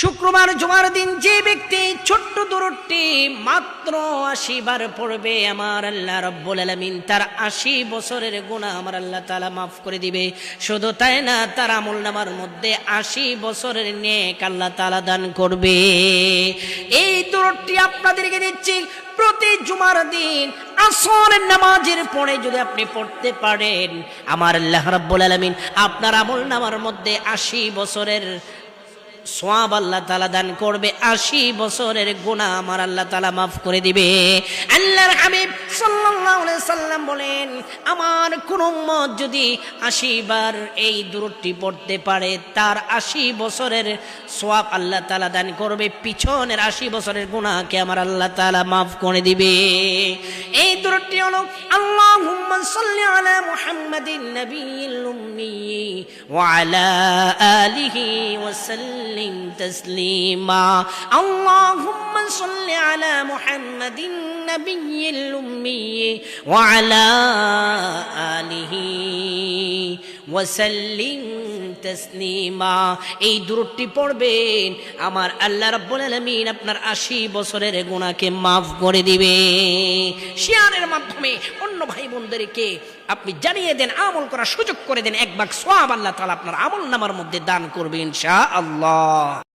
শুক্রবার জুমার দিন যে ব্যক্তি ছোট্ট দূরটি মাত্র ৮০ বার পড়বে, আমার আল্লাহ রাব্বুল আলামিন তার ৮০ বছরের গুনাহ আমার আল্লাহ তাআলা মাফ করে দিবে। শুধু তাই না, তার আমলনামার মধ্যে ৮০ বছরের নেক আল্লাহ তাআলা দান করবে। এই দূরটি আপনাদেরকে দিচ্ছি, প্রতি জুমার দিন আসরের নামাজের পরে যদি আপনি পড়তে পারেন, আমার আল্লাহ রাব্বুল আলামিন আপনার আমলনামার মধ্যে ৮০ বছরের সওয়াব আল্লাহ তাআলা দান করবে। ৮০ বছরের গুনাহ আমার আল্লাহ তাআলা মাফ করে দিবে। আল্লাহর হাবিব সাল্লাল্লাহু আলাইহি সাল্লাম বলেন, আমার কোন উম্মত যদি ৮০ বার এই দুরূদটি পড়তে পারে, তার ৮০ বছরের সওয়াব আল্লাহ তাআলা দান করবে, পিছনের ৮০ বছরের গুনাহকে আমার আল্লাহ তাআলা মাফ করে দিবে। এই দুরূদটি হলো আল্লাহুম্মা সাল্লি আলা মুহাম্মাদিন নাবিয়্যিল উম্মি ওয়া আলা আলিহি ওয়া সাল্লিম تسليما اللهم صل على محمد النبي الأمي وعلى آله وسلم تسليما। এই দুরূদটি পড়বেন, আমার আল্লাহ রাব্বুল আলামিন আপনার ৮০ বছরের গুনাহকে মাফ করে দিবে। শেয়ারের মাধ্যমে অন্য ভাই বোনদেরকে আপনি জানিয়ে দেন, আমল করার সুযোগ করে দেন। এক ভাগ সওয়াব আল্লাহ তাআলা আপনার আমলনামার মধ্যে দান করবে ইনশাআল্লাহ।